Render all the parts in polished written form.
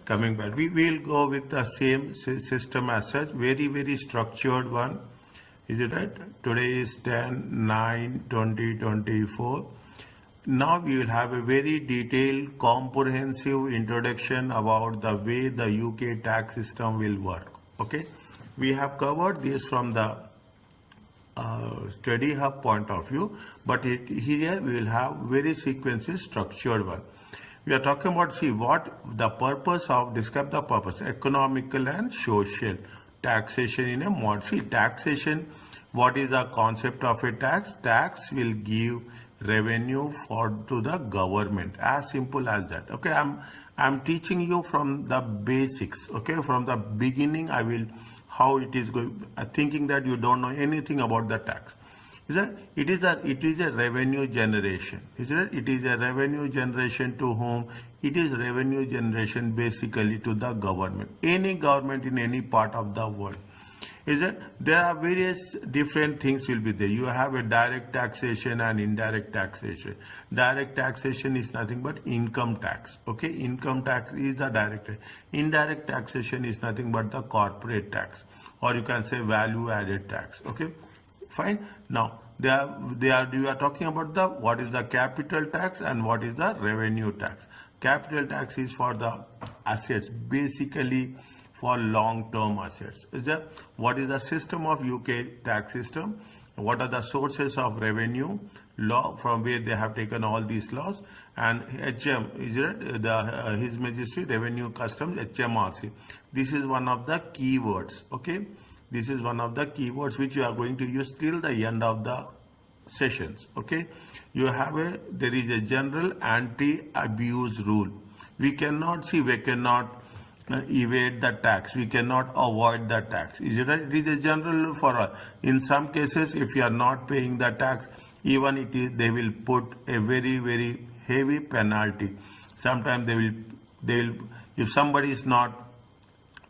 Coming back, we will go with the same system as such, very structured one. Is it right? Today is 10/9/2024. Now we will have a very detailed, comprehensive introduction about the way the UK tax system will work. Okay, we have covered this from the study hub point of view, but here we will have very sequences structured one. We are talking about, see, what the purpose of, describe the purpose, economical and social taxation in a mod. See, taxation, what is the concept of a tax? Tax will give revenue to the government, as simple as that. Okay, I'm teaching you from the basics. Okay, from the beginning I will how it is going, thinking that you don't know anything about the tax. Is that it is a revenue generation. Is it? It is a revenue generation to whom? It is revenue generation basically to the government, any government in any part of the world. Is it? There are various different things will be there. You have a direct taxation and indirect taxation. Direct taxation is nothing but income tax. Okay, income tax is the direct. Indirect taxation is nothing but the corporate tax, or you can say value added tax. Okay, fine. Now you are talking about the what is the capital tax and what is the revenue tax. Capital tax is for the assets, basically for long-term assets. What is the system of UK tax system? What are the sources of revenue law from where they have taken all these laws? And HM, is it His Majesty Revenue Customs, HMRC. This is one of the keywords. Okay, this is one of the keywords which you are going to use till the end of the sessions. Okay, you have there is a general anti-abuse rule. We cannot evade the tax. We cannot avoid the tax. Is it right? It is a general rule for all. In some cases, if you are not paying the tax, even they will put a very heavy penalty. Sometimes they will if somebody is not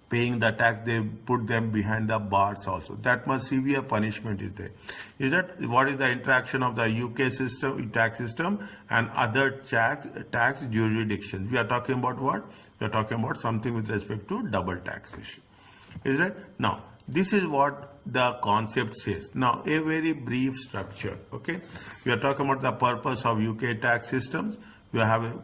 paying the tax, they put them behind the bars also. That much severe punishment is there. Is that what is the interaction of the UK system, tax system, and other tax jurisdictions? We are talking about what? We are talking about something with respect to double taxation. Is that? Now, this is what the concept says. Now, a very brief structure. Okay, we are talking about the purpose of UK tax systems. You have a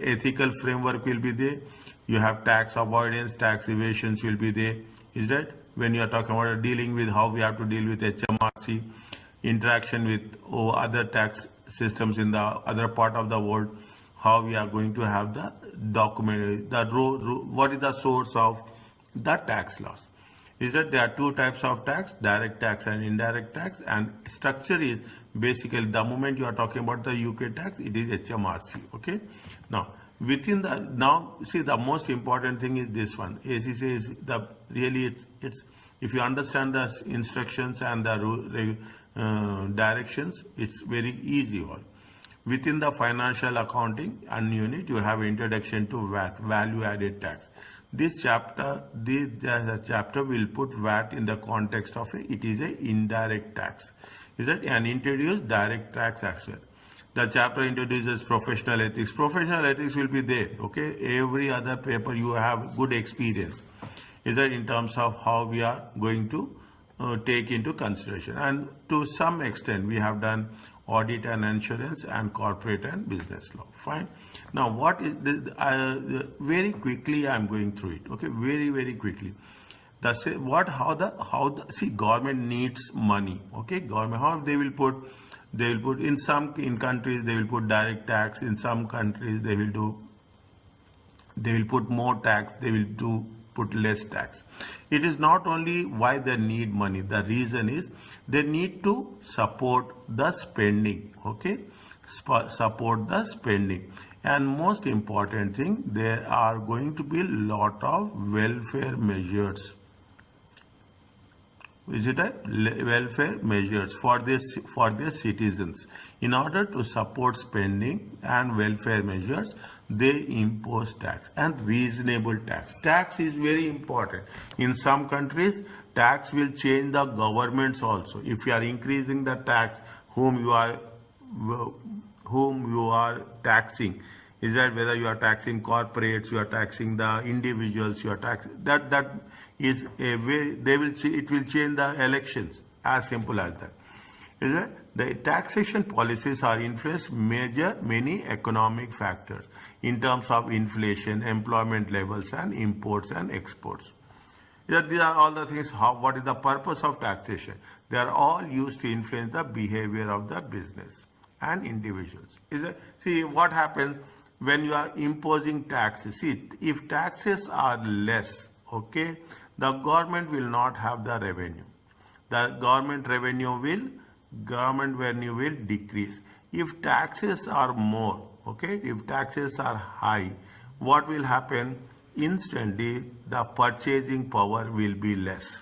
ethical framework will be there. You have tax avoidance, tax evasions will be there. Is that when you are talking about dealing with how we have to deal with HMRC, interaction with other tax systems in the other part of the world, how we are going to have the document, what is the source of the tax laws. Is that there are two types of tax, direct tax and indirect tax, and structure is basically the moment you are talking about the UK tax, it is HMRC. Okay, now within see the most important thing is this one. ACCA is it's if you understand the instructions and the directions, it's very easy one. Within the financial accounting and unit, you have introduction to VAT, value added tax. This chapter will put VAT in the context of it is a indirect tax. Is that and introduce direct tax as well. The chapter introduces professional ethics. Professional ethics will be there. Okay, every other paper you have good experience. Is that in terms of how we are going to take into consideration, and to some extent we have done audit and insurance and corporate and business law. Fine. Now, what is this? Very quickly I am going through it. Okay, very quickly. See, government needs money. Okay, government, how they will put in countries they will put direct tax. In some countries they will put more tax. They will put less tax. It is not only why they need money. The reason is they need to support the spending. Okay, support the spending. And most important thing, there are going to be a lot of welfare measures. Is it welfare measures for their citizens? In order to support spending and welfare measures, they impose tax and reasonable tax. Tax is very important. In some countries, tax will change the governments also. If you are increasing the tax, whom you are taxing, Is that whether you are taxing corporates, you are taxing the individuals, you are taxing that is a way it will change the elections, as simple as that. Is that the taxation policies are influence many economic factors in terms of inflation, employment levels, and imports and exports. That these are all the things. What is the purpose of taxation? They are all used to influence the behavior of the business and individuals. See what happens when you are imposing taxes. See, if taxes are less, okay, the government will not have the revenue. The government revenue will decrease. If taxes are more, okay, if taxes are high, what will happen? Instantly the purchasing power will be less.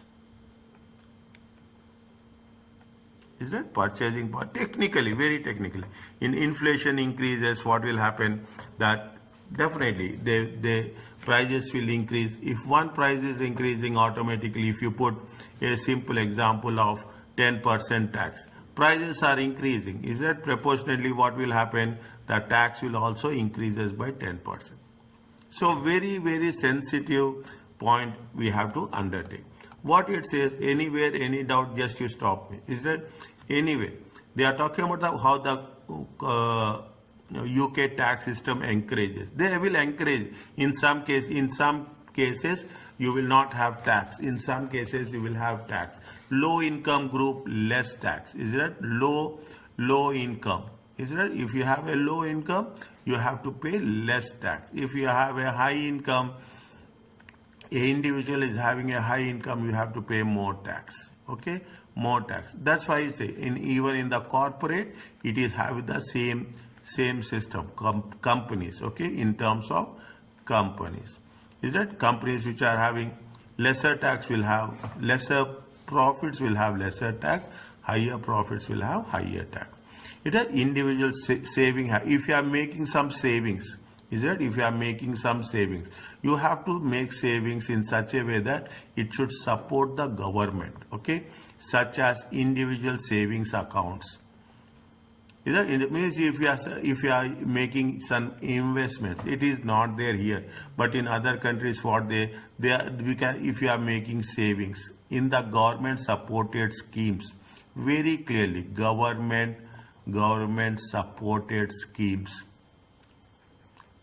Is that purchasing power? Technically, very technically, in inflation increases, what will happen? That definitely the prices will increase. If one price is increasing automatically, if you put a simple example of 10% tax, prices are increasing. Is that proportionately what will happen? The tax will also increases by 10%. So very, very sensitive point we have to undertake. What it says, anywhere, any doubt, just you stop me. Is that anyway? They are talking about how the UK tax system encourages. They will encourage. In some cases, you will not have tax. In some cases, you will have tax. Low income group, less tax. Is that low income? Is that if you have a low income, you have to pay less tax. If you have a high income, an individual is having a high income, you have to pay more tax. Okay, more tax. That's why I say even in the corporate, it is having the same system. Companies, okay, in terms of companies, is that companies which are having lesser tax will have lesser profits, will have lesser tax. Higher profits will have higher tax. It is individual saving. If you are making some savings, is that if you are making some savings, you have to make savings in such a way that it should support the government, okay, such as individual savings accounts. Is that it means if you are making some investments, it is not there here, but in other countries, what if you are making savings in the government supported schemes, very clearly government supported schemes,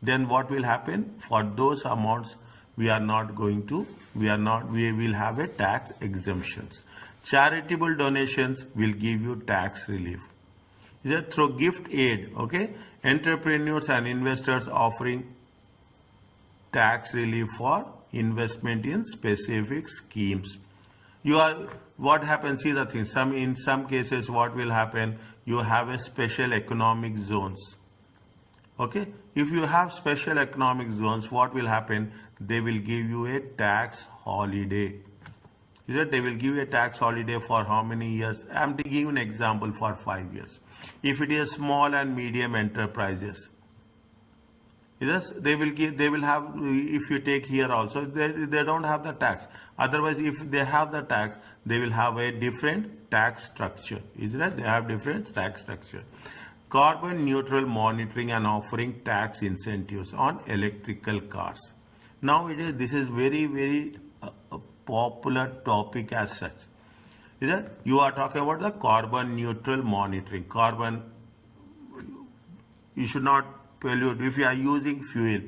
then what will happen? For those amounts, we will have a tax exemptions. Charitable donations will give you tax relief. Is that through gift aid, okay, entrepreneurs and investors offering tax relief for investment in specific schemes. What happens? See the thing. In some cases, what will happen? You have a special economic zones. Okay, if you have special economic zones, what will happen? They will give you a tax holiday. Is that they will give you a tax holiday for how many years? I am giving an example for 5 years. If it is small and medium enterprises, yes, they will have, if you take here also, they don't have the tax. Otherwise, if they have the tax, they will have a different tax structure. Is that they have different tax structure. Carbon neutral monitoring and offering tax incentives on electrical cars. Nowadays, this is very, very popular topic as such. Is that you are talking about the carbon neutral monitoring. Carbon, you should not pollute. If you are using fuel,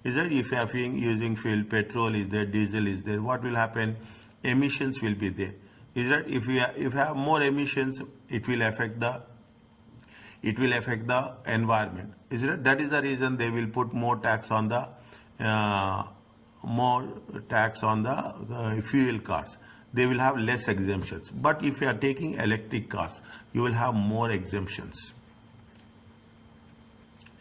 is that if you are using fuel, petrol is there, diesel is there, what will happen? Emissions will be there. Is that if you have more emissions, it will affect the environment. Is it? That is the reason they will put more tax on the fuel cars. They will have less exemptions. But if you are taking electric cars, you will have more exemptions.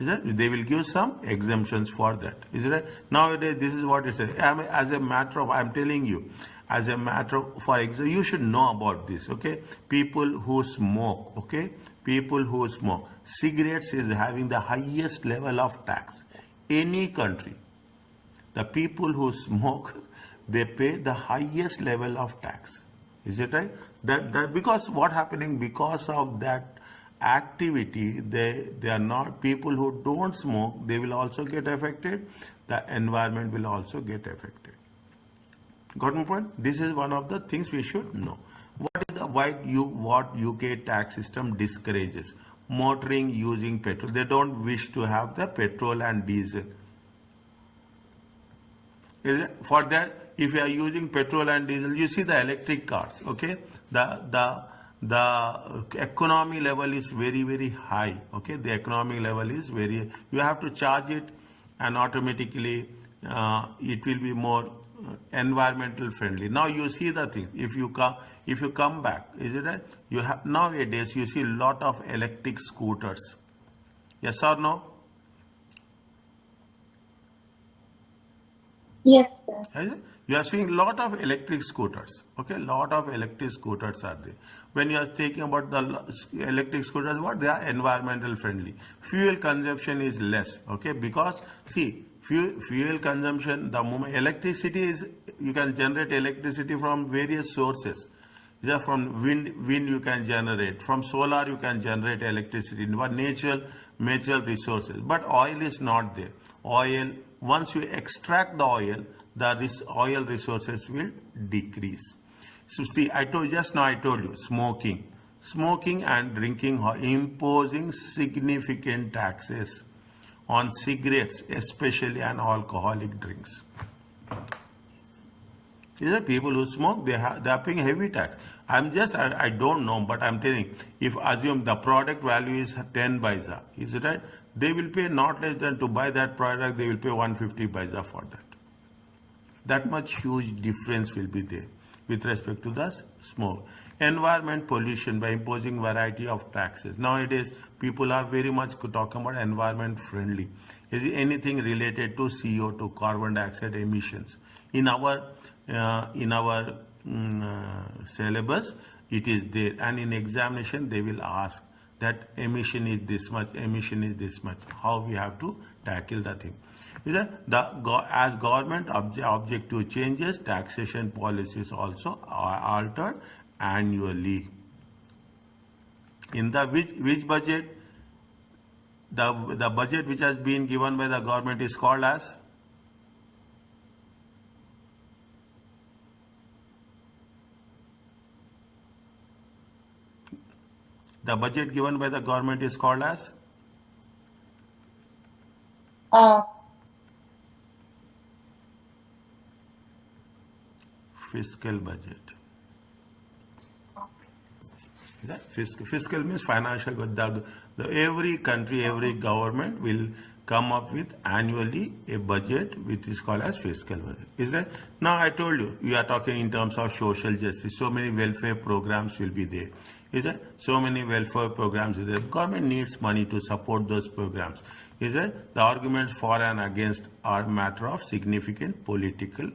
Is it? They will give some exemptions for that. Is it? Nowadays, this is what it says. As a matter of, I'm telling you, as a matter of, for example, you should know about this, okay? People who smoke, okay? People who smoke. Cigarettes is having the highest level of tax. Any country, the people who smoke, they pay the highest level of tax. Is it right? That because what happening? Because of that activity, they are not, people who don't smoke, they will also get affected. The environment will also get affected. Got my point? This is one of the things we should know. What UK tax system discourages? Motoring using petrol. They don't wish to have the petrol and diesel. For that, if you are using petrol and diesel, you see the electric cars, okay? The economy level is very, very high, okay? The economy level is very, you have to charge it and automatically it will be more environmental friendly. Now you see the things, if you come back, is it right? You have, nowadays you see a lot of electric scooters. Yes or no? Yes, sir. You are seeing a lot of electric scooters. Okay, lot of electric scooters are there. When you are thinking about the electric scooters, what they are environmental friendly. Fuel consumption is less. Okay, because see, fuel consumption, the moment electricity is, you can generate electricity from various sources. Just from wind you can generate, from solar you can generate electricity, but natural resources. But oil is not there. Oil, once you extract the oil, the oil resources will decrease. So see, I told you, smoking and drinking are imposing significant taxes on cigarettes, especially on alcoholic drinks. These are people who smoke, they are paying heavy tax. I don't know, but I'm telling, if assume the product value is 10 paisa, is it right? They will pay not less than, to buy that product, they will pay 150 paisa for that. That much huge difference will be there with respect to the smoke. Environment pollution by imposing variety of taxes. Nowadays, people are very much talking about environment friendly. Is it anything related to CO2, carbon dioxide emissions? In our syllabus, it is there, and in examination they will ask that emission is this much, emission is this much. How we have to tackle the thing? As government object to changes, taxation policies also are altered annually. In the which budget? The budget which has been given by the government is called as fiscal budget. Fiscal means financial, but every country, every government will come up with annually a budget which is called as fiscal budget. Is that? Now I told you, we are talking in terms of social justice. So many welfare programs will be there. Is that? So many welfare programs is there. Government needs money to support those programs. Is that? The arguments for and against are matter of significant political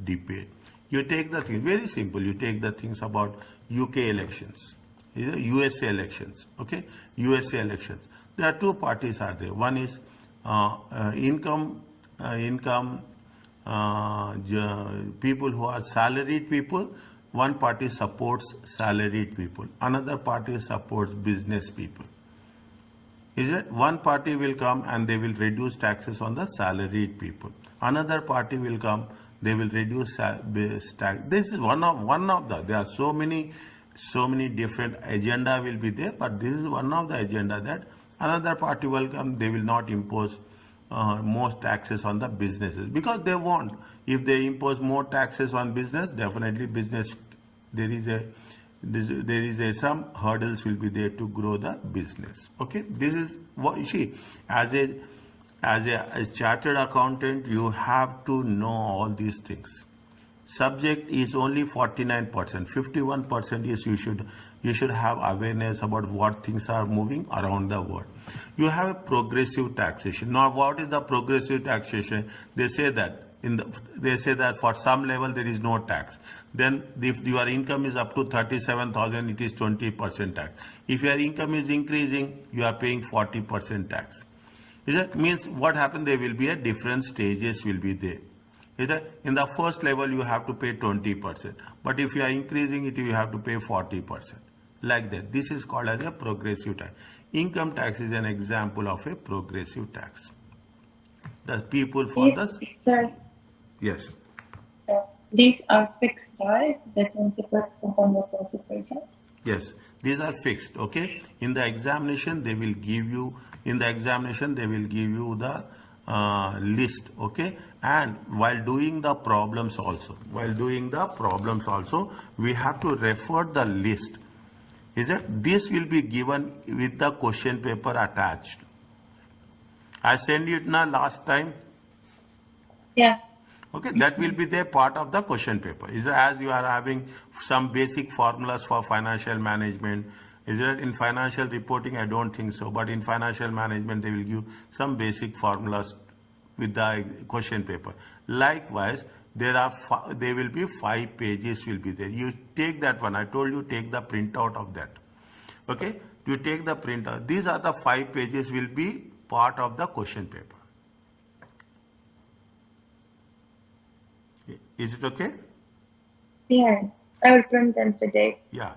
debate. You take the thing, very simple, you take the things about UK elections, USA elections, okay? USA elections. There are two parties are there. One is people who are salaried people. One party supports salaried people. Another party supports business people. Is it? One party will come and they will reduce taxes on the salaried people. Another party will come, they will reduce tax. This is one of the. There are so many different agenda will be there, but this is one of the agenda that another party will come. They will not impose most taxes on the businesses because they want. If they impose more taxes on business, definitely business there is some hurdles will be there to grow the business. Okay, this is what you see as a chartered accountant, you have to know all these things. Subject is only 49%. 51% is you should have awareness about what things are moving around the world. You have a progressive taxation. Now, what is the progressive taxation? They say that for some level there is no tax. Then if your income is up to 37,000, it is 20% tax. If your income is increasing, you are paying 40% tax. It means what happened? There will be a different stages will be there. In the first level you have to pay 20%, but if you are increasing it, you have to pay 40%. like that. This is called as a progressive tax. Income tax is an example of a progressive tax. The people for Yes, this, sir. yes, These are fixed, right? The 20% and the 20%. yes, these are fixed. Okay, in the examination they will give you, the list. Okay, and while doing the problems also, we have to refer the list. Is it? This will be given with the question paper attached. I sent it now last time. Yeah. Okay, that will be the part of the question paper. Is as you are having some basic formulas for financial management. Is it in financial reporting? I don't think so. But in financial management, they will give some basic formulas with the question paper. Likewise, there will be 5 pages will be there. You take that one. I told you take the printout of that. Okay, you take the printout. These are the 5 pages will be part of the question paper. Is it okay? Yeah. I will print them today. Yeah.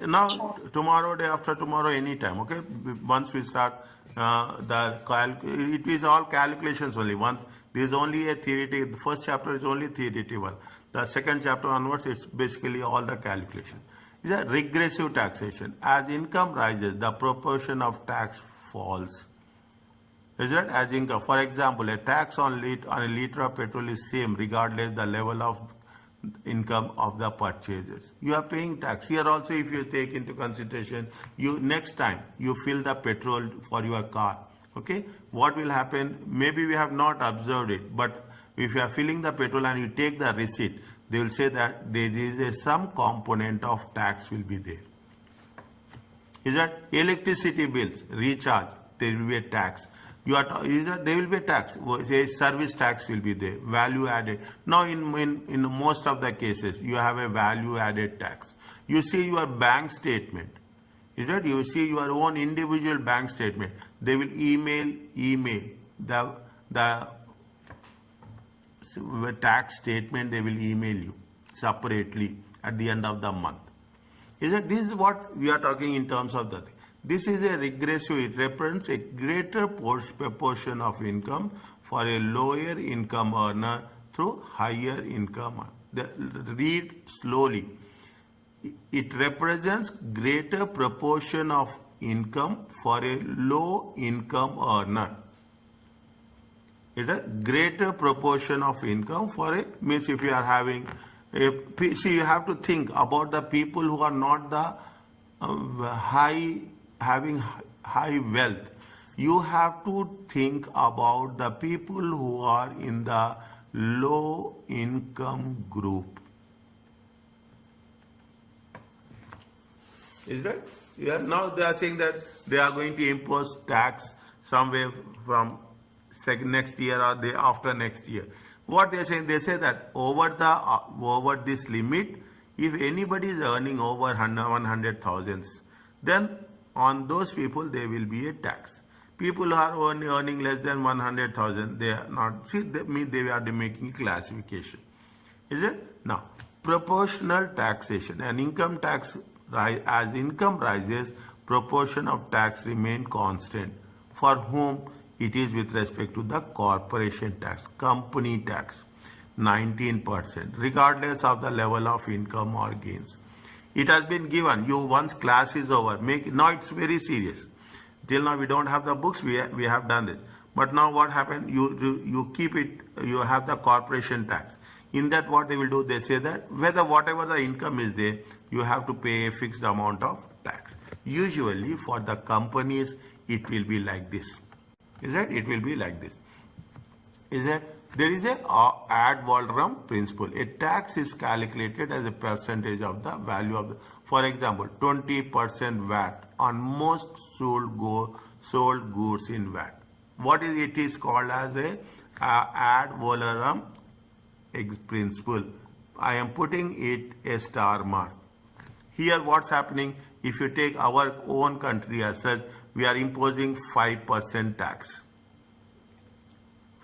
Now, tomorrow, day after tomorrow, anytime, okay? Once we start it is all calculations only. Once there is only a theoretical, the first chapter is only theoretical. The second chapter onwards, it's basically all the calculation. It's a regressive taxation. As income rises, the proportion of tax falls. Is it? As income. For example, a tax on a liter of petrol is same regardless the level of income of the purchasers. You are paying tax. Here also, if you take into consideration, next time you fill the petrol for your car. Okay, what will happen? Maybe we have not observed it, but if you are filling the petrol and you take the receipt, they will say that there is some component of tax will be there. Is that electricity bills, recharge, there will be a tax. There will be a tax. Say service tax will be there. Value added. Now in most of the cases, you have a value added tax. You see your bank statement. Is that you see your own individual bank statement? They will email the tax statement. They will email you separately at the end of the month. This is what we are talking in terms of the thing. This is a regressive. It represents a greater proportion of income for a lower income earner through higher income. Read slowly. It represents greater proportion of income for a low income earner. It is a greater proportion of income for a, means if you are having see, you have to think about the people who are not the having high wealth. You have to think about the people who are in the low income group. Is that? Yeah. Now they are saying that they are going to impose tax somewhere from next year or after next year. What they are saying, they say that over this limit, if anybody is earning over 100,000, then on those people there will be a tax. People who are only earning less than 100,000, they are not. See, they are making classification. Is it? Now, proportional taxation. An income tax, as income rises, proportion of tax remain constant. For whom? It is with respect to the corporation tax, company tax, 19%, regardless of the level of income or gains. It has been given. You once class is over. Now it's very serious. Till now we don't have the books. We have done this. But now what happened? You keep it. You have the corporation tax. In that, what they will do? They say that whatever the income is there, you have to pay a fixed amount of tax. Usually for the companies, it will be like this. Is that? It will be like this. Is that? There is a ad valorem principle. A tax is calculated as a percentage of the value of the, for example, 20% VAT on most sold goods in VAT. What is it is called as a ad valorem principle. I am putting it a star mark. Here what's happening, if you take our own country as such, we are imposing 5% tax.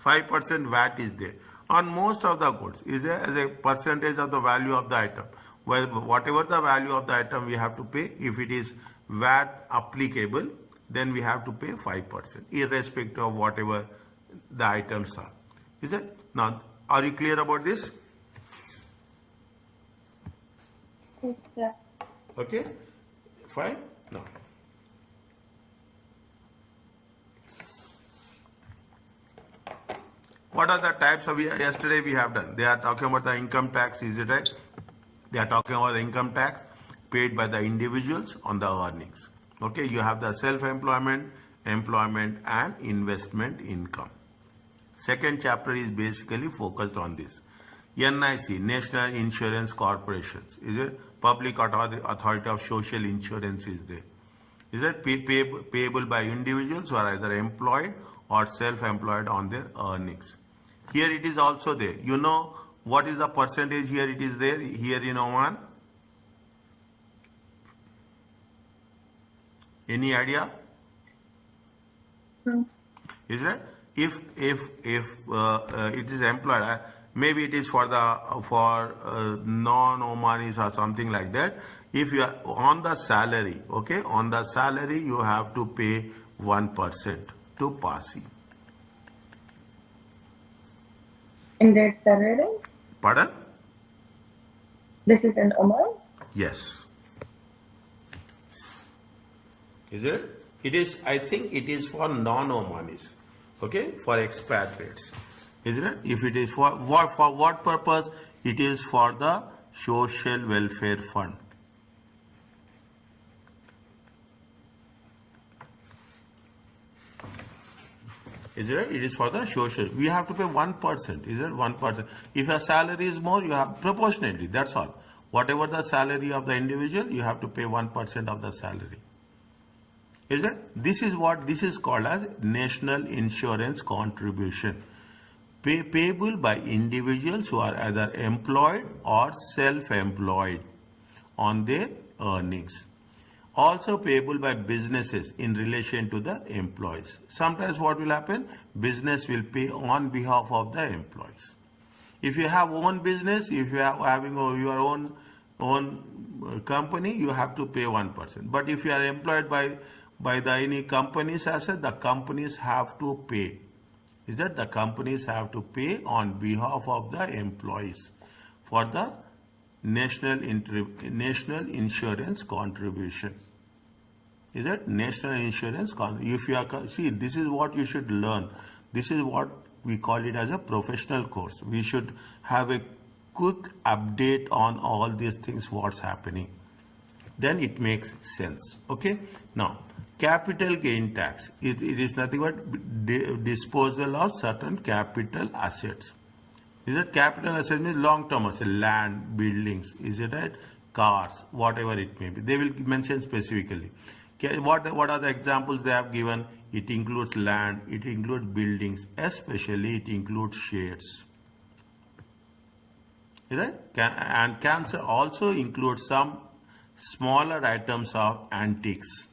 5% VAT is there on most of the goods, is there as a percentage of the value of the item. Well, whatever the value of the item we have to pay, if it is VAT applicable, then we have to pay 5%, irrespective of whatever the items are. Is it? Now, are you clear about this? Yes, sir. Okay, fine. Now, what are the types of, yesterday we have done? They are talking about the income tax, is it right? They are talking about the income tax paid by the individuals on the earnings. Okay, you have the self-employment, employment and investment income. Second chapter is basically focused on this. NIC, National Insurance Corporations, is it? Public Authority of Social Insurance is there. Is it payable by individuals who are either employed or self-employed on their earnings? Here it is also there. You know what is the percentage here? It is there here in Oman. Any idea? Is it? If it is employed, maybe it is for the non-Omanis or something like that. If you are on the salary, okay, on the salary you have to pay 1% to PASI. In their salary? Pardon? This is in Oman? Yes. Is it? It is, I think it is for non-Omanis, okay, for expatriates. Isn't it? If it is for what purpose? It is for the social welfare fund. Is it? It is for the social. We have to pay 1%. Is it 1%? If your salary is more, you have proportionately. That's all. Whatever the salary of the individual, you have to pay 1% of the salary. Is it? This is what this is called as national insurance contribution, payable by individuals who are either employed or self-employed on their earnings. Also payable by businesses in relation to the employees. Sometimes what will happen? Business will pay on behalf of the employees. If you have own business, if you are having your own company, you have to pay 1%. But if you are employed by the any companies as such, the companies have to pay. Is that the companies have to pay on behalf of the employees for the national insurance contribution. Is that national insurance? If you are, see, this is what you should learn. This is what we call it as a professional course. We should have a quick update on all these things, what's happening. Then it makes sense. Okay. Now, capital gain tax. It is nothing but disposal of certain capital assets. Is it capital assets means long-term assets, land, buildings, is it right? Cars, whatever it may be. They will mention specifically. What are the examples they have given? It includes land, it includes buildings, especially it includes shares. Is it? And cancer also includes some smaller items of antiques.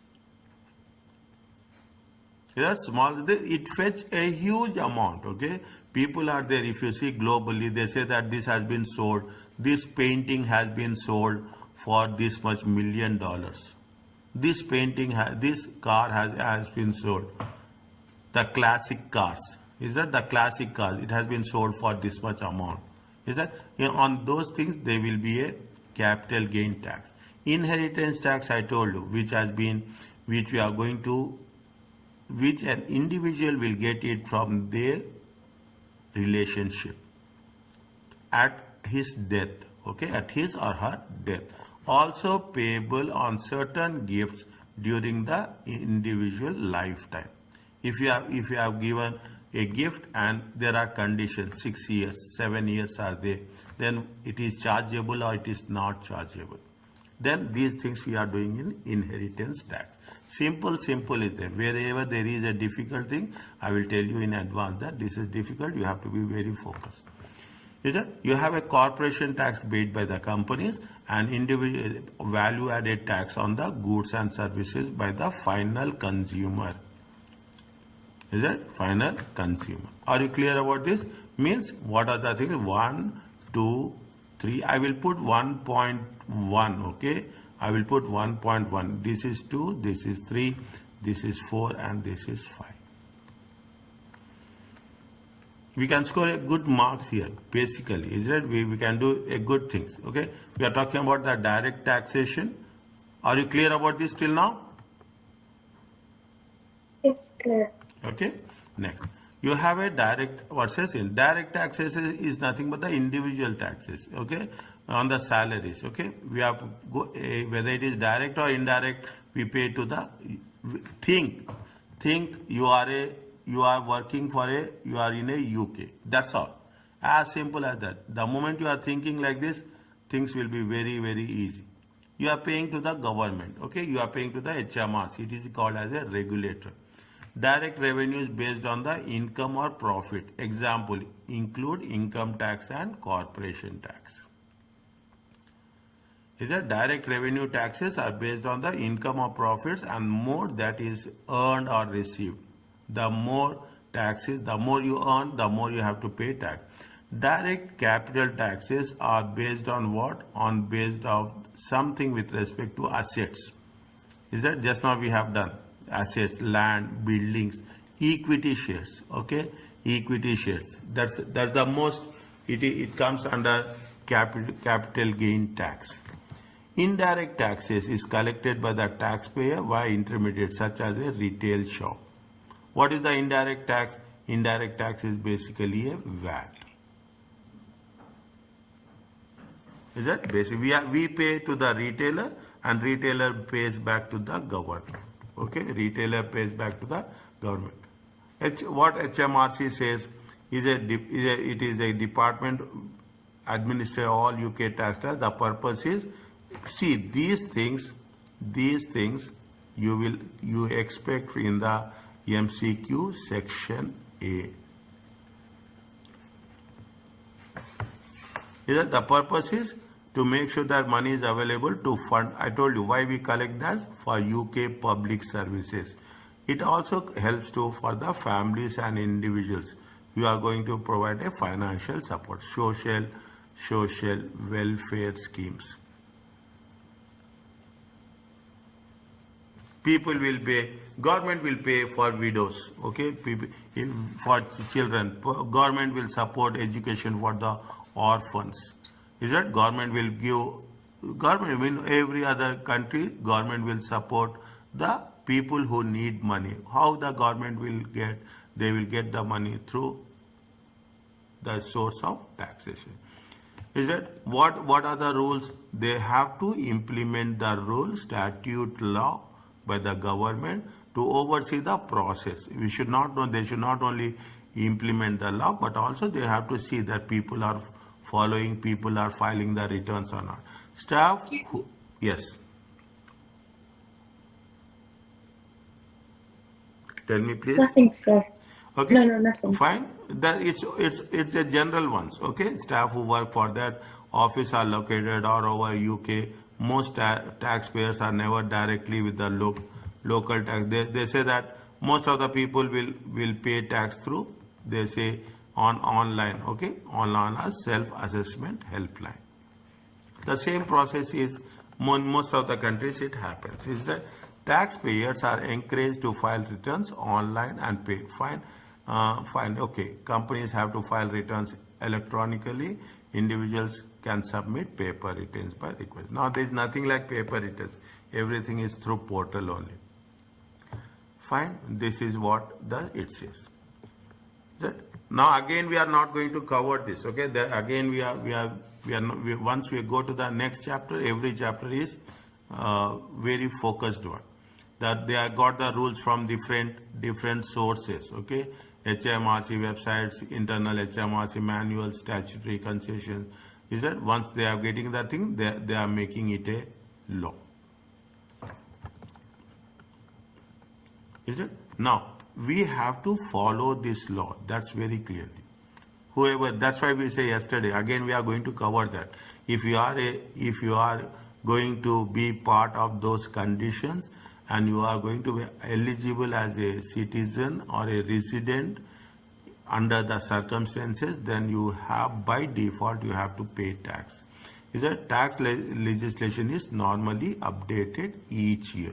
That's small. It fetch a huge amount. Okay, people are there. If you see globally, they say that this has been sold. This painting has been sold for this much $1 million. This painting, this car has been sold. The classic cars. Is that the classic cars? It has been sold for this much amount. Is that, you know, on those things there will be a capital gain tax. Inheritance tax, I told you, which we are going to, which an individual will get it from their relationship at his death, okay, at his or her death. Also payable on certain gifts during the individual lifetime. If you have given a gift and there are conditions, 6 years, 7 years are there, then it is chargeable or it is not chargeable. Then these things we are doing in inheritance tax. Simple is there. Wherever there is a difficult thing, I will tell you in advance that this is difficult. You have to be very focused. Is it? You have a corporation tax paid by the companies and individual value added tax on the goods and services by the final consumer. Is it? Final consumer. Are you clear about this? Means what are the things? 1, 2, 3. I will put 1.1, okay? I will put 1.1. This is 2, this is 3, this is 4, and this is 5. We can score a good marks here, basically, is it? We can do a good things, okay? We are talking about the direct taxation. Are you clear about this till now? It's clear. Okay, next. You have a direct versus indirect taxes is nothing but the individual taxes, okay, on the salaries, okay. We have to go, whether it is direct or indirect, we pay to the, think you are working for you are in a UK, that's all. As simple as that. The moment you are thinking like this, things will be very, very easy. You are paying to the government, okay, you are paying to the HMRC, it is called as a regulator. Direct revenue is based on the income or profit. Example, include income tax and corporation tax. Is that direct revenue taxes are based on the income or profits and more that is earned or received. The more taxes, the more you earn, the more you have to pay tax. Direct capital taxes are based on what? On based of something with respect to assets. Is that just now we have done? Assets, land, buildings, equity shares, okay, equity shares. That's the most. It comes under capital gain tax. Indirect taxes is collected by the taxpayer via intermediates such as a retail shop. What is the indirect tax? Indirect tax is basically a VAT. Is that basically we pay to the retailer and retailer pays back to the government. Okay, retailer pays back to the government. What HMRC says is it is a department administer all UK taxes. The purpose is, see, these things you expect in the MCQ section A. Is that the purpose is to make sure that money is available to fund. I told you why we collect that for UK public services. It also helps for the families and individuals. You are going to provide a financial support, social welfare schemes. People will pay, government will pay for widows, okay, for children. Government will support education for the orphans. Is that government will give, government in every other country, government will support the people who need money. How the government will get, they will get the money through the source of taxation. Is that what are the rules? They have to implement the rule, statute, law by the government to oversee the process. We should not know, they should not only implement the law, but also they have to see that people are following, people are filing the returns or not. Staff, yes. Tell me, please. Nothing, sir. Okay. No, nothing. Fine. That it's a general ones. Okay. Staff who work for that office are located all over UK. Most taxpayers are never directly with the local tax. They say that most of the people will pay tax through, they say, online, okay, online as self-assessment helpline. The same process is most of the countries it happens. Is that taxpayers are encouraged to file returns online and pay. Fine, okay. Companies have to file returns electronically. Individuals can submit paper returns by request. Now there is nothing like paper returns. Everything is through portal only. Fine. This is what it says. That now again we are not going to cover this. Okay. Again once we go to the next chapter, every chapter is very focused one. That they have got the rules from different sources. Okay. HMRC websites, internal HMRC manuals, statutory concessions. Is that once they are getting that thing, they are making it a law. Is it? Now we have to follow this law. That's very clearly. That's why we say yesterday. Again, we are going to cover that. If you are going to be part of those conditions and you are going to be eligible as a citizen or a resident under the circumstances, then you have by default you have to pay tax. is that legislation is normally updated each year.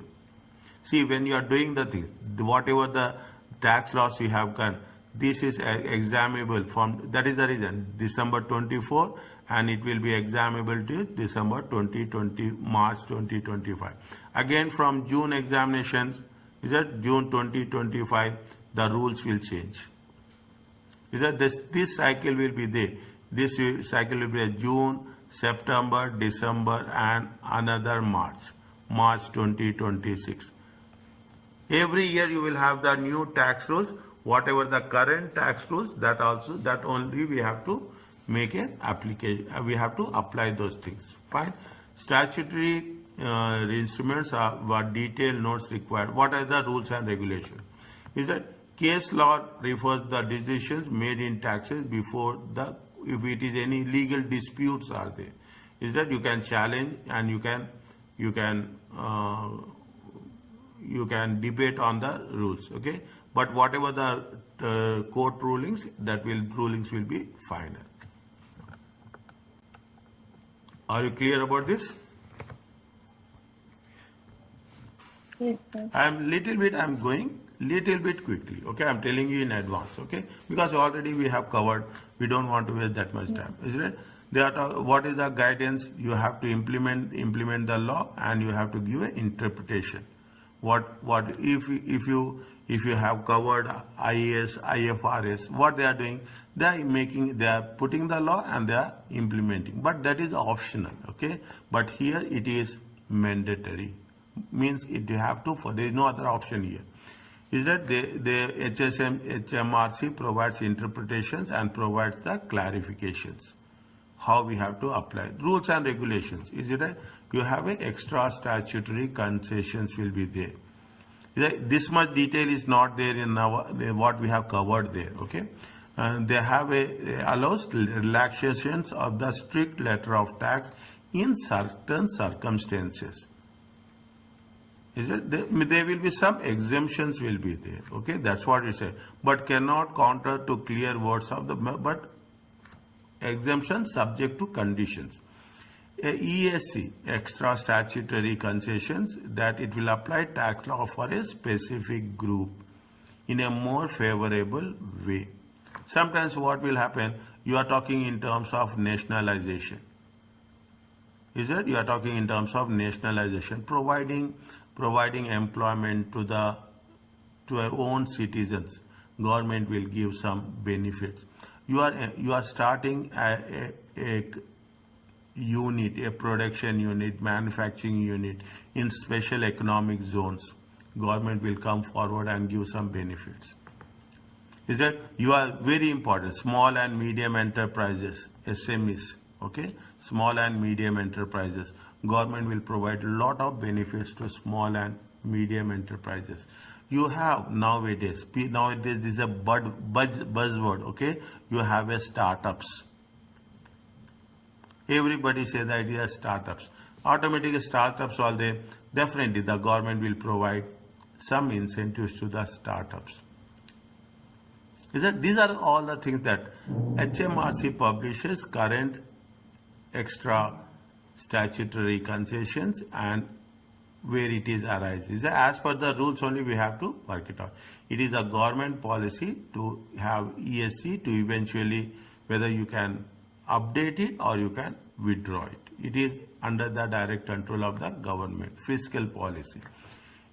See, when you are doing the things, whatever the tax laws you have done, this is examinable from, that is the reason, December 24, and it will be examinable till December 2020, March 2025. Again, from June examinations, is that June 2025, the rules will change. Is that this cycle will be there. This cycle will be June, September, December, and another March 2026. Every year you will have the new tax rules, whatever the current tax rules, that only we have to make an application, we have to apply those things. Fine. Statutory instruments are what detailed notes required. What are the rules and regulations? Is that case law refers the decisions made in taxes before the, if it is any legal disputes are there, is that you can challenge and you can debate on the rules, okay? But whatever the court rulings, rulings will be final. Are you clear about this? Yes, sir. I'm going little bit quickly, okay? I'm telling you in advance, okay? Because already we have covered, we don't want to waste that much time, isn't it? What is the guidance? You have to implement the law, and you have to give an interpretation. What if you have covered IAS, IFRS, what they are doing? They are putting the law and they are implementing, but that is optional, okay? But here it is mandatory, means it you have to, there is no other option here. Is that the HMRC provides interpretations and provides the clarifications how we have to apply rules and regulations. Is it right? You have an extra statutory concessions will be there. This much detail is not there in what we have covered there, okay? And they have allows relaxations of the strict letter of tax in certain circumstances. Is it? There will be some exemptions will be there, okay? That's what it said. But cannot counter to clear words of the, but exemptions subject to conditions. ESC, extra statutory concessions, that it will apply tax law for a specific group in a more favorable way. Sometimes what will happen, you are talking in terms of nationalization. Is it? You are talking in terms of nationalization, providing employment to our own citizens. Government will give some benefits. You are starting a unit, a production unit, manufacturing unit in special economic zones. Government will come forward and give some benefits. Is that you are very important, small and medium enterprises, SMEs, okay? Small and medium enterprises. Government will provide a lot of benefits to small and medium enterprises. You have nowadays this is a buzzword, okay? You have a startups. Everybody says the idea of startups. Automatically startups all there. Definitely the government will provide some incentives to the startups. Is that these are all the things that HMRC publishes current extra statutory concessions and where it is arises. As per the rules only we have to work it out. It is a government policy to have ESC to eventually whether you can update it or you can withdraw it. It is under the direct control of the government, fiscal policy.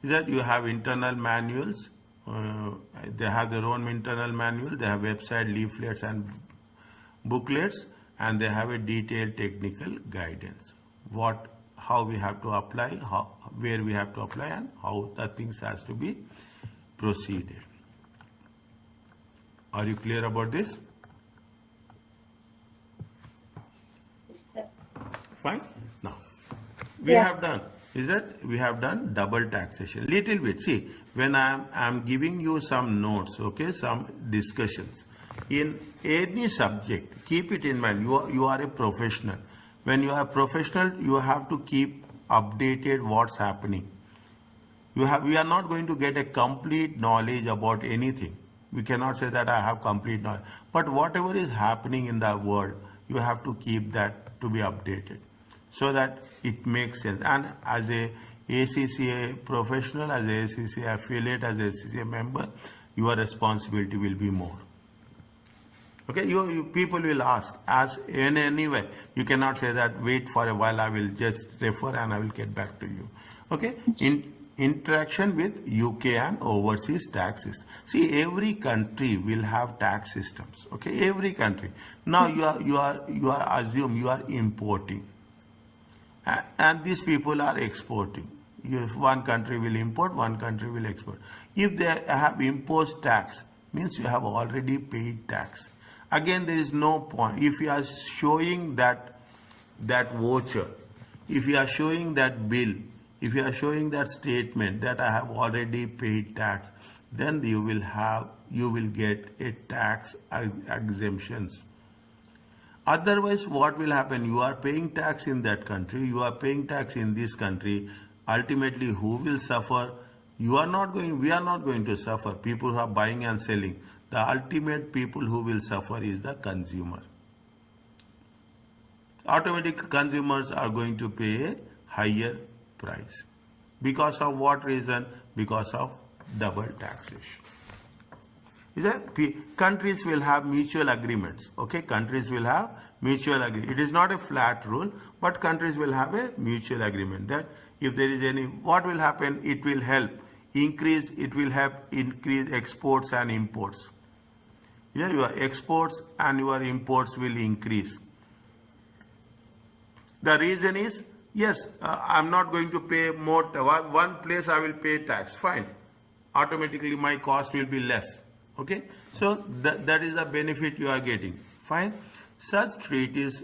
Is that you have internal manuals, they have their own internal manual, they have website leaflets and booklets, and they have a detailed technical guidance. How we have to apply, where we have to apply, and how the things has to be proceeded. Are you clear about this? Yes, sir. Fine. Now we have done. Is that we have done double taxation? Little bit. See, when I'm giving you some notes, okay, some discussions in any subject, keep it in mind. You are a professional. When you are professional, you have to keep updated what's happening. We are not going to get a complete knowledge about anything. We cannot say that I have complete knowledge. But whatever is happening in the world, you have to keep that to be updated. so that it makes sense. And as a ACCA professional, as a ACCA affiliate, as a ACCA member, your responsibility will be more. Okay, you people will ask in any way. You cannot say that wait for a while, I will just refer and I will get back to you. Okay, interaction with UK and overseas tax system. See, every country will have tax systems. Okay, every country. Now you are assume you are importing, and these people are exporting. If one country will import, one country will export. If they have imposed tax, means you have already paid tax. Again, there is no point. If you are showing that voucher, if you are showing that bill, if you are showing that statement that I have already paid tax, then you will get a tax exemptions. Otherwise, what will happen? You are paying tax in that country, you are paying tax in this country. Ultimately, who will suffer? We are not going to suffer. People who are buying and selling. The ultimate people who will suffer is the consumer. Automatic consumers are going to pay a higher price. Because of what reason? Because of double taxation. Countries will have mutual agreements. Okay, countries will have mutual agreement. It is not a flat rule, but countries will have a mutual agreement that if there is any, what will happen? It will help increase exports and imports. Yeah, your exports and your imports will increase. The reason is, yes, I'm not going to pay more. One place I will pay tax. Fine. Automatically my cost will be less. Okay. So that is the benefit you are getting. Fine. Such treaties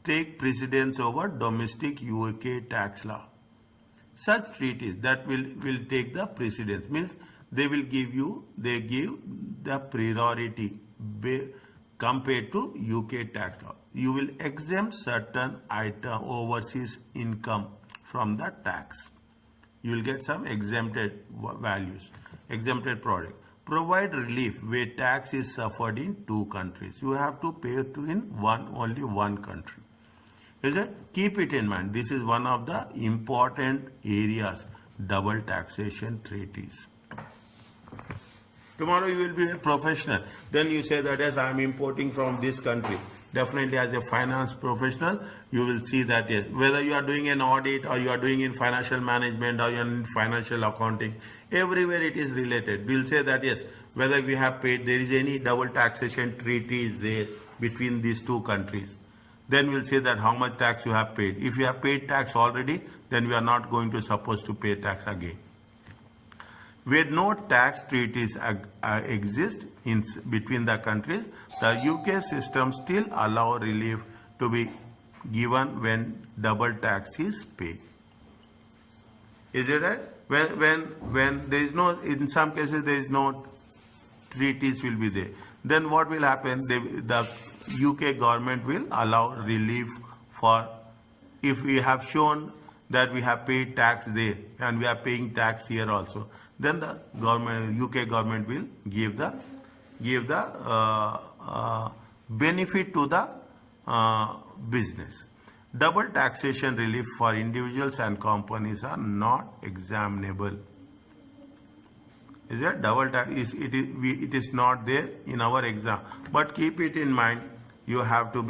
take precedence over domestic UK tax law. Such treaties that will take the precedence, means they give the priority compared to UK tax law. You will exempt certain overseas income from the tax. You will get some exempted values, exempted product. Provide relief where tax is suffered in two countries. You have to pay in only one country. Is it? Keep it in mind. This is one of the important areas, double taxation treaties. Tomorrow you will be a professional. Then you say that yes, I am importing from this country. Definitely as a finance professional, you will see that yes, whether you are doing an audit or you are doing in financial management or you are in financial accounting, everywhere it is related. We will say that yes, whether we have paid, there is any double taxation treaties there between these two countries. Then we'll say that how much tax you have paid. If you have paid tax already, then we are not going to supposed to pay tax again. Where no tax treaties exist between the countries, the UK system still allow relief to be given when double tax is paid. Is it right? When there is no, in some cases there is no treaties will be there. Then what will happen? The UK government will allow relief for, if we have shown that we have paid tax there and we are paying tax here also, then the UK government will give the benefit to the business. Double taxation relief for individuals and companies are not examinable. Is that double tax? It is not there in our exam. But keep it in mind. You have to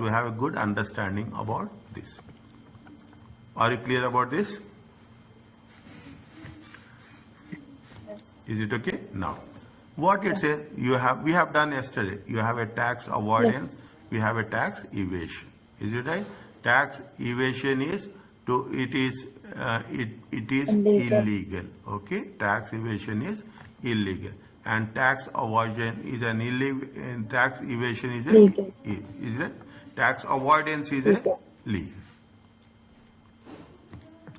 have a good understanding about this. Are you clear about this? Is it okay? Now, what it says, we have done yesterday. You have a tax avoidance, yes. We have a tax evasion. Is it right? Tax evasion is illegal. Okay, tax evasion is illegal, and tax avoidance is an illegal. And tax evasion is legal. Is it? Tax avoidance is legal.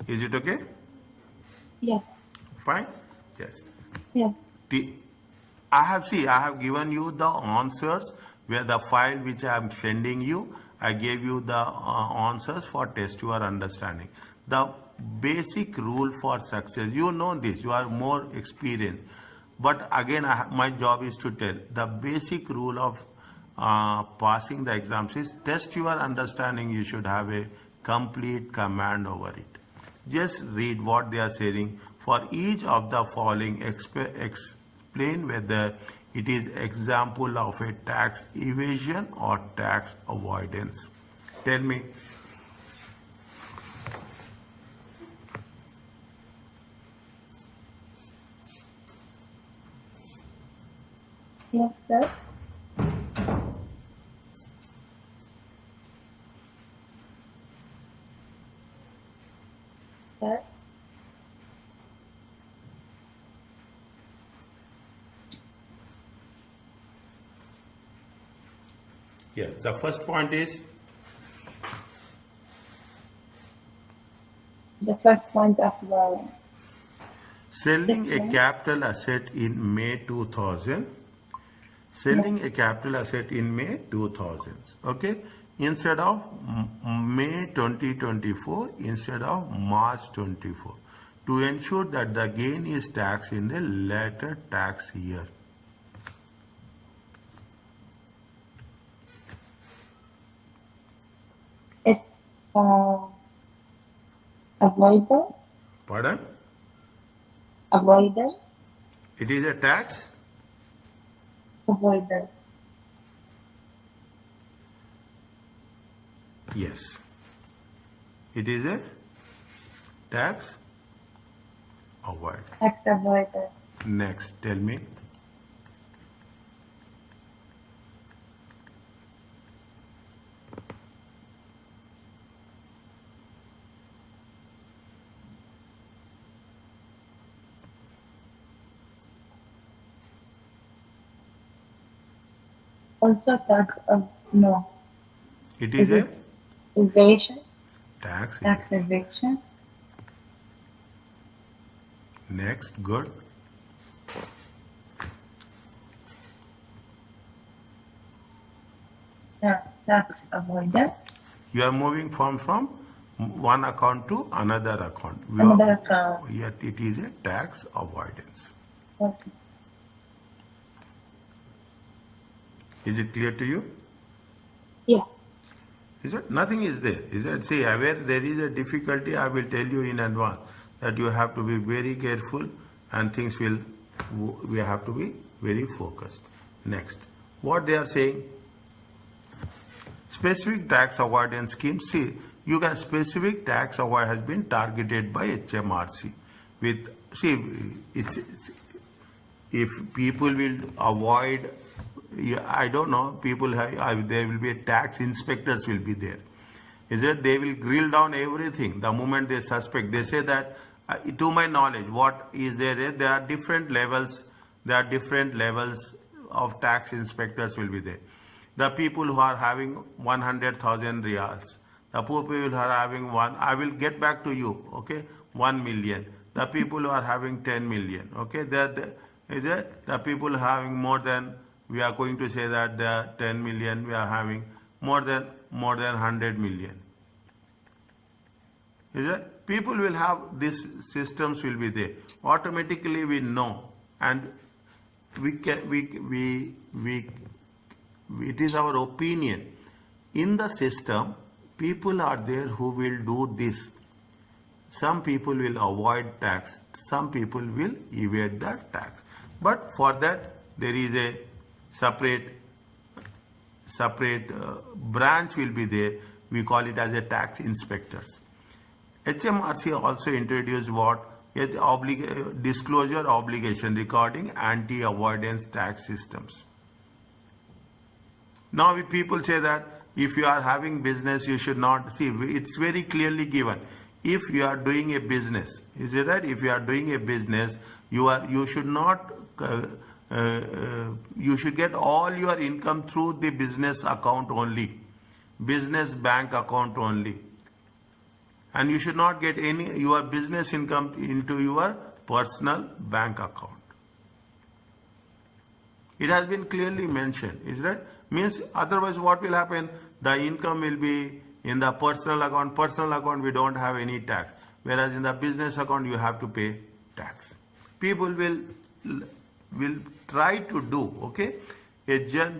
Is it okay? Yeah. Fine. Yes. Yeah. I have given you the answers where the file which I am sending you. I gave you the answers for test your understanding. The basic rule for success, you know this, you are more experienced. But again, my job is to tell the basic rule of passing the exams is test your understanding. You should have a complete command over it. Just read what they are saying. For each of the following, explain whether it is example of a tax evasion or tax avoidance. Tell me. Yes, sir. Sir. Yes, the first point is The first point of the selling a disclaimer. capital asset in May 2000. Selling a capital asset in May 2000. Okay, instead of May 2024, instead of March 24, to ensure that the gain is taxed in the later tax year. It's avoidance. Pardon? Avoidance. It is a tax? Avoidance. Yes. It is a tax avoid. Tax avoidance. Next, tell me. Also tax of no. It Is is a it evasion? tax. Tax evasion. Next, good. Yeah, tax avoidance. You are moving from one account to another account. Another account. Yet it is a tax avoidance. Okay. Is it clear to you? Yeah. Is it? Nothing is there. Is it? See, where there is a difficulty, I will tell you in advance that you have to be very careful and things will, we have to be very focused. Next, what they are saying, specific tax avoidance scheme. See, you can specific tax avoid has been targeted by HMRC with, see, it's, if people will avoid, I don't know, people have, there will be a tax inspectors will be there. Is that they will grill down everything the moment they suspect. They say that, to my knowledge, what is there? There are different levels. There are different levels of tax inspectors will be there. The people who are having 100,000 riyals, the poor people who are having one, I will get back to you, okay, 1 million. The people who are having 10 million, okay, is it? The people having more than, we are going to say that there are 10 million, we are having more than 100 million. Is it? People will have, these systems will be there. Automatically we know, and we can, it is our opinion. In the system, people are there who will do this. Some people will avoid tax, some people will evade the tax. But for that, there is a separate branch will be there. We call it as a tax inspectors. HMRC also introduced what? Disclosure obligation regarding anti-avoidance tax systems. Now if people say that if you are having business, you should not, see, it's very clearly given. If you are doing a business, is it right? If you are doing a business, you should not, you should get all your income through the business account only, business bank account only. And you should not get any, your business income into your personal bank account. It has been clearly mentioned, is that? Means otherwise what will happen? The income will be in the personal account. Personal account we don't have any tax. Whereas in the business account you have to pay tax. People will try to do, okay? GAR,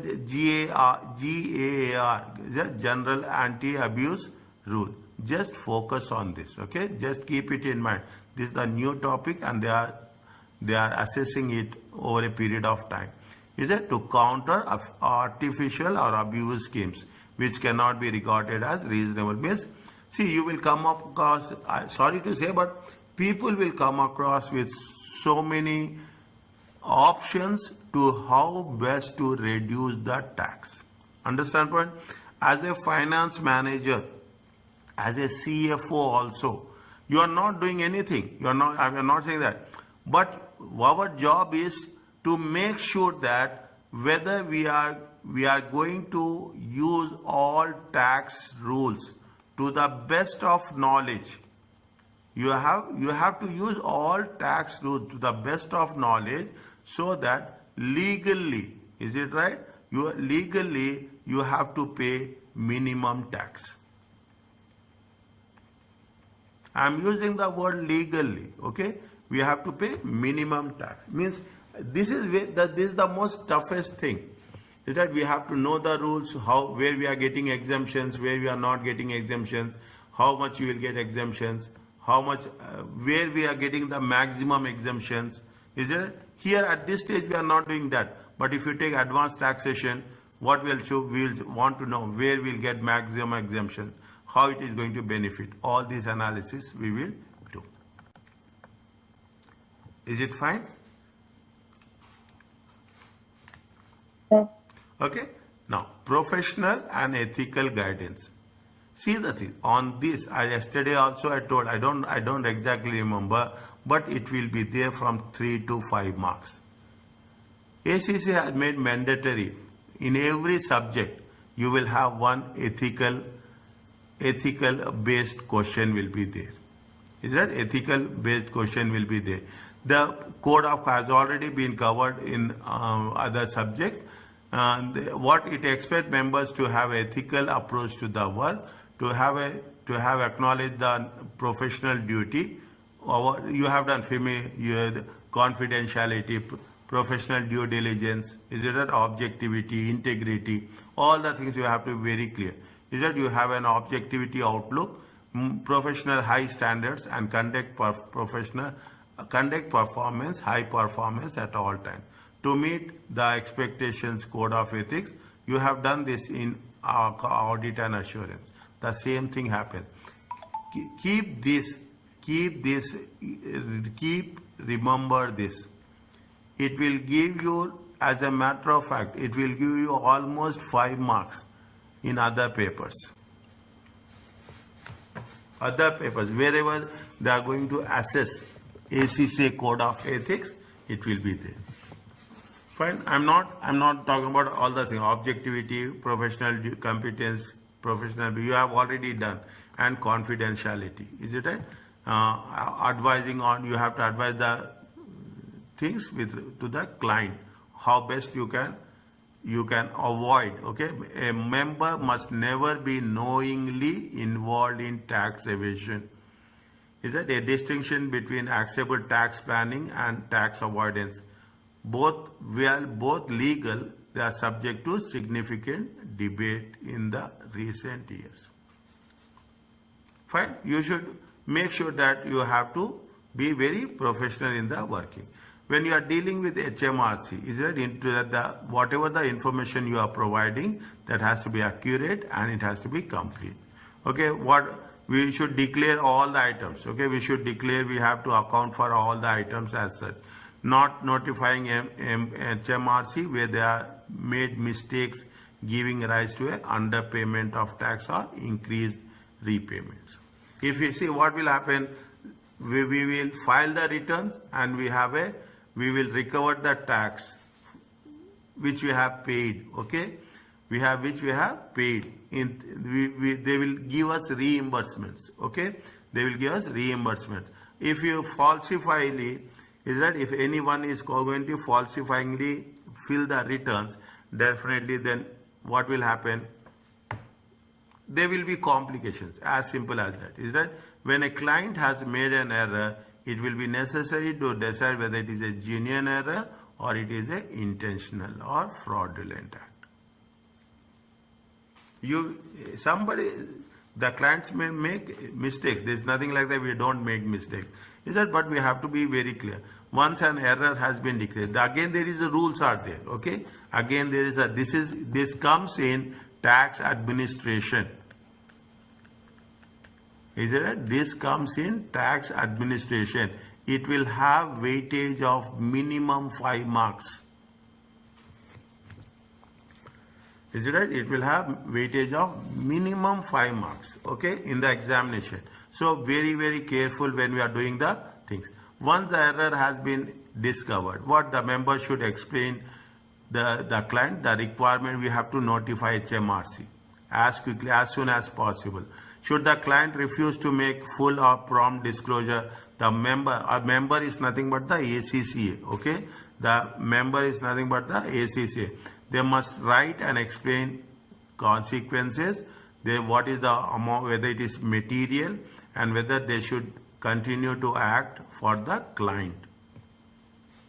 General Anti-Abuse Rule. Just focus on this, okay? Just keep it in mind. This is the new topic and they are assessing it over a period of time. Is it to counter artificial or abuse schemes which cannot be regarded as reasonable? Means, see, you will come across, sorry to say, but people will come across with so many options to how best to reduce the tax. Understand point? As a finance manager, as a CFO also, you are not doing anything. I'm not saying that. But our job is to make sure that whether we are going to use all tax rules to the best of knowledge. You have to use all tax rules to the best of knowledge so that legally, is it right? Legally you have to pay minimum tax. I'm using the word legally, okay? We have to pay minimum tax. Means this is the most toughest thing. Is that we have to know the rules, where we are getting exemptions, where we are not getting exemptions, how much you will get exemptions, how much, where we are getting the maximum exemptions. Is it? Here at this stage we are not doing that. But if you take advanced taxation, what we'll want to know where we'll get maximum exemption, how it is going to benefit. All this analysis we will do. Is it fine? Yes. Okay. Now, professional and ethical guidance. See the thing on this. Yesterday also I told. I don't exactly remember, but it will be there from 3 to 5 marks. ACCA has made mandatory in every subject. You will have one ethical based question will be there. Is that ethical based question will be there? The code of has already been covered in other subjects. What it expects members to have ethical approach to the work, to have acknowledged the professional duty. You have done confidentiality, professional due diligence. Is it that objectivity, integrity? All the things you have to be very clear. Is that you have an objectivity outlook, professional high standards, and conduct performance, high performance at all times. To meet the expectations code of ethics, you have done this in audit and assurance. The same thing happens. Remember this. It will give you, as a matter of fact, it will give you almost 5 marks in other papers. Wherever they are going to assess ACCA code of ethics, it will be there. Fine. I'm not talking about all the things. Objectivity, professional competence, professional. You have already done, and confidentiality. Is it right? Advising on. You have to advise the things to the client. How best you can avoid. Okay. A member must never be knowingly involved in tax evasion. Is that a distinction between acceptable tax planning and tax avoidance? Both legal, they are subject to significant debate in the recent years. Fine. You should make sure that you have to be very professional in the working. When you are dealing with HMRC, is it into that whatever the information you are providing, that has to be accurate and it has to be complete. Okay. We should declare all the items. Okay. We should declare, we have to account for all the items as such. Not notifying HMRC where they are made mistakes, giving rise to an underpayment of tax or increased repayments. If you see what will happen, we will file the returns and we will recover the tax which we have paid. Okay, which we have paid. They will give us reimbursements. Okay, they will give us reimbursements. If you falsify, is that if anyone is going to falsifyingly fill the returns, definitely then what will happen? There will be complications. As simple as that. Is that when a client has made an error, it will be necessary to decide whether it is a genuine error or it is a intentional or fraudulent act. The clients may make mistakes. There's nothing like that. We don't make mistakes. Is that? But we have to be very clear. Once an error has been declared, again there is a rules are there. Okay. Again there is a this comes in tax administration. Is it? This comes in tax administration. It will have weightage of minimum 5 marks. Is it right? It will have weightage of minimum 5 marks, okay, in the examination. So very, very careful when we are doing the things. Once the error has been discovered, what the member should explain the client, the requirement, we have to notify HMRC as quickly, as soon as possible. Should the client refuse to make full or prompt disclosure, a member is nothing but the ACCA, okay? The member is nothing but the ACCA. They must write and explain consequences, what is the amount, whether it is material, and whether they should continue to act for the client.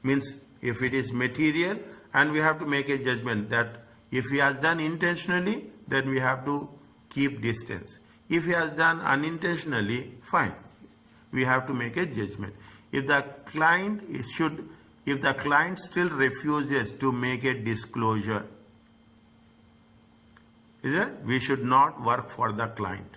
Means if it is material, and we have to make a judgment that if he has done intentionally, then we have to keep distance. If he has done unintentionally, fine. We have to make a judgment. If the client still refuses to make a disclosure, is it? We should not work for the client.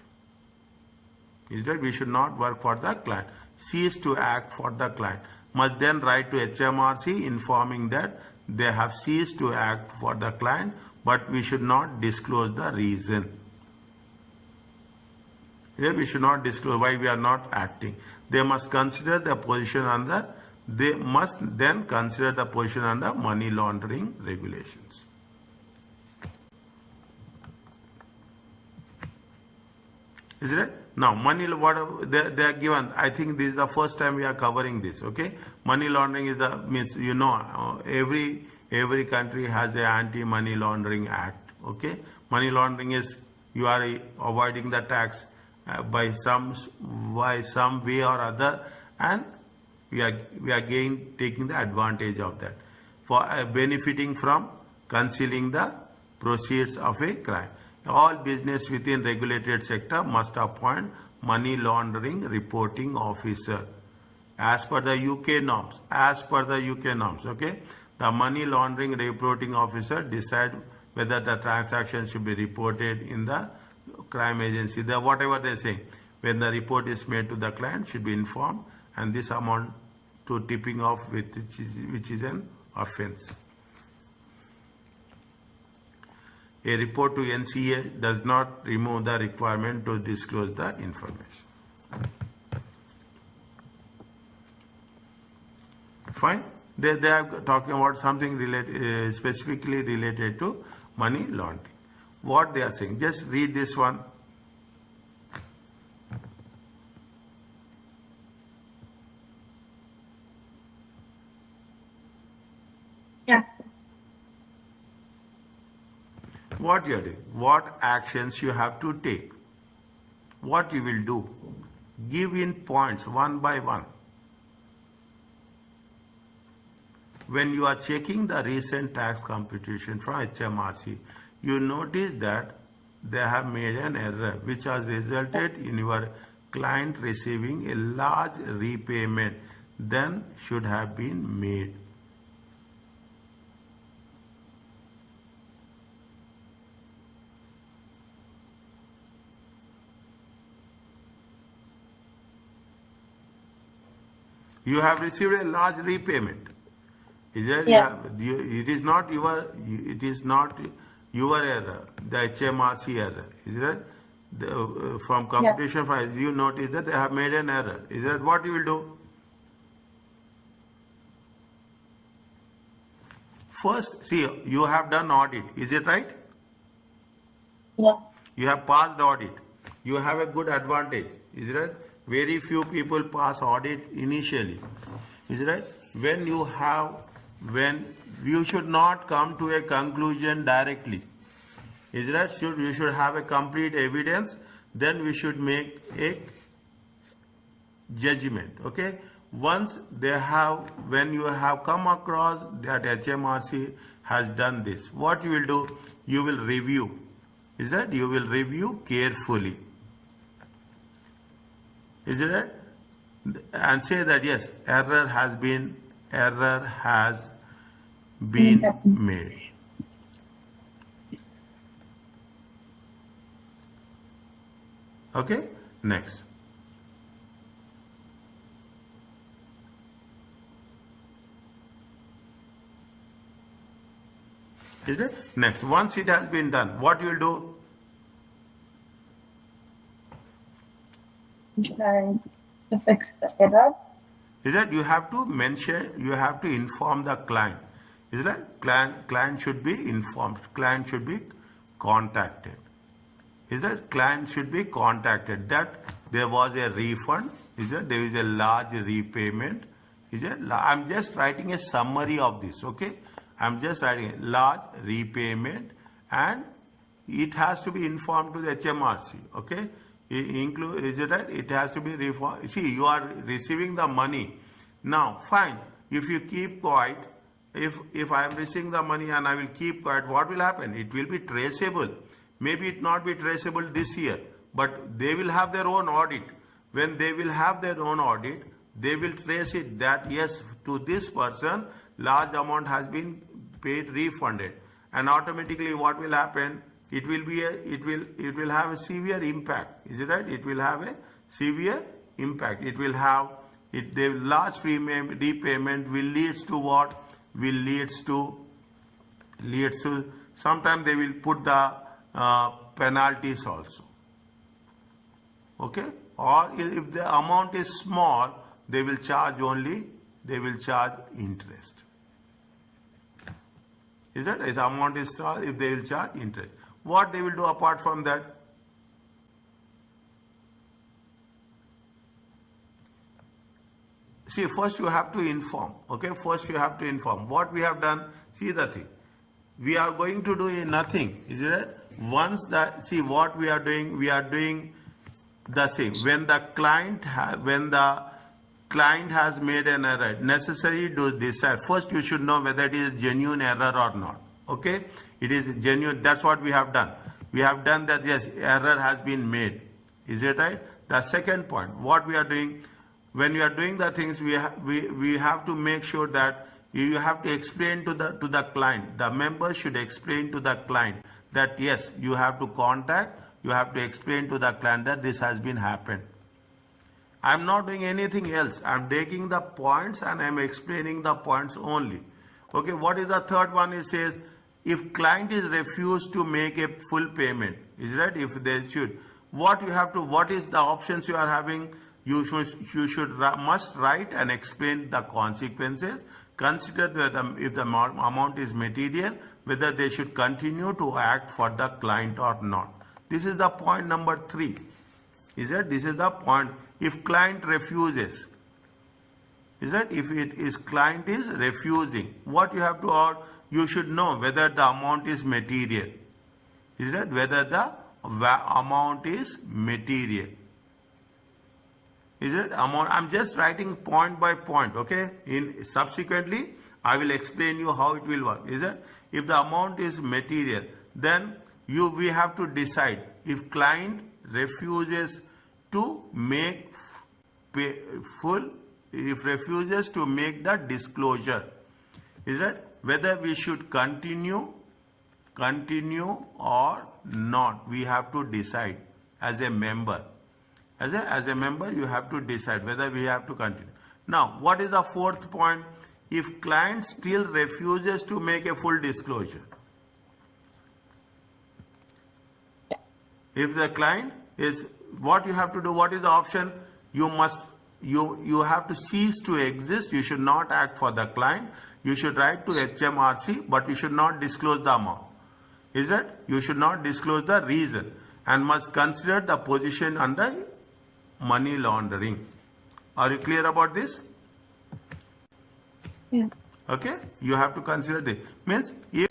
Is that? We should not work for the client. Cease to act for the client. Must then write to HMRC informing that they have ceased to act for the client, but we should not disclose the reason. Here we should not disclose why we are not acting. They must consider the position under. They must then consider the position under money laundering regulations. Is it? Now, money, what they are given. I think this is the first time we are covering this. Okay, money laundering is means every country has a anti-money laundering act. Okay, money laundering is you are avoiding the tax by some way or other, and we are taking the advantage of that for benefiting from concealing the proceeds of a crime. All business within regulated sector must appoint money laundering reporting officer as per the UK norms. Okay, the money laundering reporting officer decide whether the transaction should be reported in the crime agency. Whatever they say, when the report is made to the client, should be informed, and this amount to tipping off which is an offence. A report to NCA does not remove the requirement to disclose the information. Fine. They are talking about something specifically related to money laundering. What they are saying, just read this one. Yeah. What you are doing, what actions you have to take, what you will do, give in points one by one. When you are checking the recent tax computation from HMRC, you notice that they have made an error which has resulted in your client receiving a large repayment than should have been made. You have received a large repayment. Is it? Yeah. It is not your error, the HMRC error. Is it? From computation file, you notice that they have made an error. Is that what you will do? First, see, you have done audit. Is it right? Yeah. You have passed audit. You have a good advantage. Is it right? Very few people pass audit initially. Is it right? When you should not come to a conclusion directly. Is it right? You should have a complete evidence. Then we should make a judgment. Okay. once when you have come across that HMRC has done this, what you will do, you will review. Is that you will review carefully. Is it right? And say that yes, error has been made. Okay, next. Is it? Next, once it has been done, what you will do? Try to fix the error. Is that you have to mention, you have to inform the client. Is that client should be informed, client should be contacted. Is that client should be contacted that there was a refund, is that there is a large repayment. Is that I'm just writing a summary of this, okay? I'm just writing a large repayment and it has to be informed to the HMRC, okay? Is it right? It has to be reformed. See, you are receiving the money. Now, fine. If you keep quiet, if I am receiving the money and I will keep quiet, what will happen? It will be traceable. Maybe it not be traceable this year, but they will have their own audit. When they will have their own audit, they will trace it that yes, to this person, large amount has been paid, refunded, and automatically what will happen? It will have a severe impact. Is it right? It will have a severe impact. It will have the large repayment will leads to what? Will leads to sometimes they will put the penalties also. Okay? Or if the amount is small, they will charge interest. Is that? If the amount is small, if they will charge interest. What they will do apart from that? See, first you have to inform. Okay, first you have to inform. What we have done, see the thing. We are going to do nothing. Is it? Once see what we are doing the same. When the client has made an error, necessary to decide. First you should know whether it is a genuine error or not. Okay? It is genuine. That's what we have done. We have done that, yes, error has been made. Is it right? The second point, what we are doing, when we are doing the things, we have to make sure that you have to explain to the client. The member should explain to the client that yes, you have to contact, you have to explain to the client that this has been happened. I'm not doing anything else. I'm taking the points and I'm explaining the points only. Okay, what is the third one? It says, if client is refused to make a full payment, is right? If they should, what is the options you are having? You must write and explain the consequences. Consider if the amount is material, whether they should continue to act for the client or not. This is the point number 3. Is that this is the point? If client refuses, is that if it is client is refusing, what you have to or you should know whether the amount is material. Is that whether the amount is material. Is it amount? I'm just writing point by point. Okay. Subsequently, I will explain you how it will work. Is it? If the amount is material, then we have to decide if client refuses to make if refuses to make the disclosure, is it whether we should continue or not? We have to decide as a member. As a member, you have to decide whether we have to continue. Now, what is the fourth point? If client still refuses to make a full disclosure, if the client is, what you have to do, what is the option? You have to cease to exist. You should not act for the client. You should write to HMRC, but you should not disclose the amount. Is it? You should not disclose the reason and must consider the position under money laundering. Are you clear about this? Yeah. Okay? You have to consider this. Means if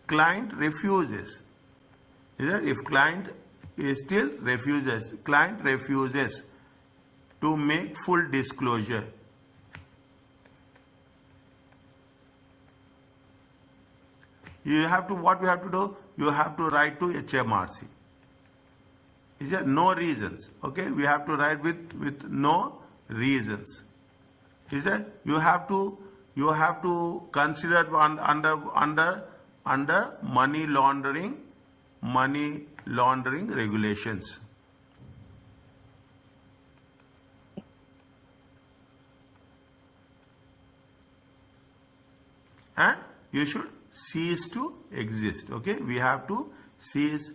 client refuses, is it? If client still refuses, client refuses to make full disclosure, you have to, what you have to do? You have to write to HMRC. Is there no reasons? Okay, we have to write with no reasons. Is that you have to consider under money laundering regulations. And you should cease to exist. Okay, we have to cease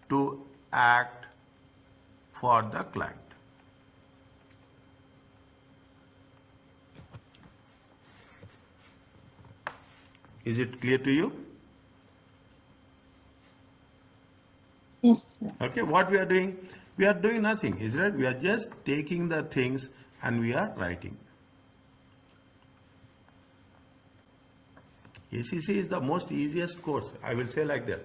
to act for the client. Is it clear to you? Yes, sir. Okay, what we are doing? We are doing nothing, is it? We are just taking the things and we are writing. ACCA is the most easiest course, I will say like that.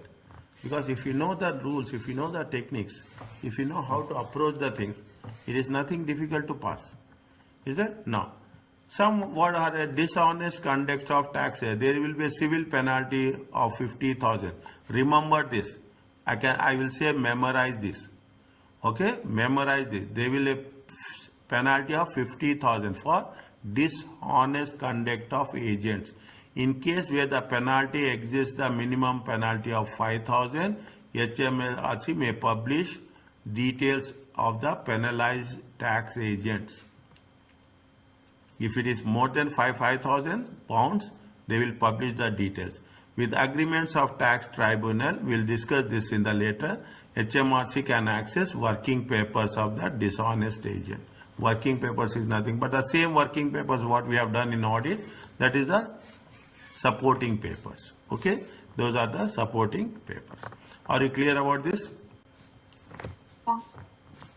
Because if you know the rules, if you know the techniques, if you know how to approach the things, it is nothing difficult to pass. Is it? No. Some what are a dishonest conduct of tax, there will be a civil penalty of 50,000. Remember this. I will say memorize this. Okay, memorize this. There will be a penalty of 50,000 for dishonest conduct of agents. In case where the penalty exceeds the minimum penalty of 5,000, HMRC may publish details of the penalized tax agents. If it is more than 5,000 pounds, they will publish the details. With agreements of tax tribunal, we will discuss this in the later. HMRC can access working papers of the dishonest agent. Working papers is nothing but the same working papers what we have done in audit, that is the supporting papers. Okay, those are the supporting papers. Are you clear about this?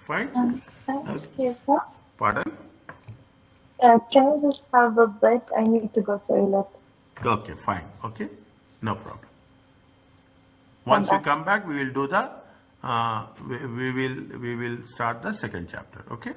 Fine. Sir, excuse me. Pardon? Can we just have a break? I need to go to the toilet. Okay, fine. Okay, no problem. Once we come back, we will do the we will start the second chapter. Okay.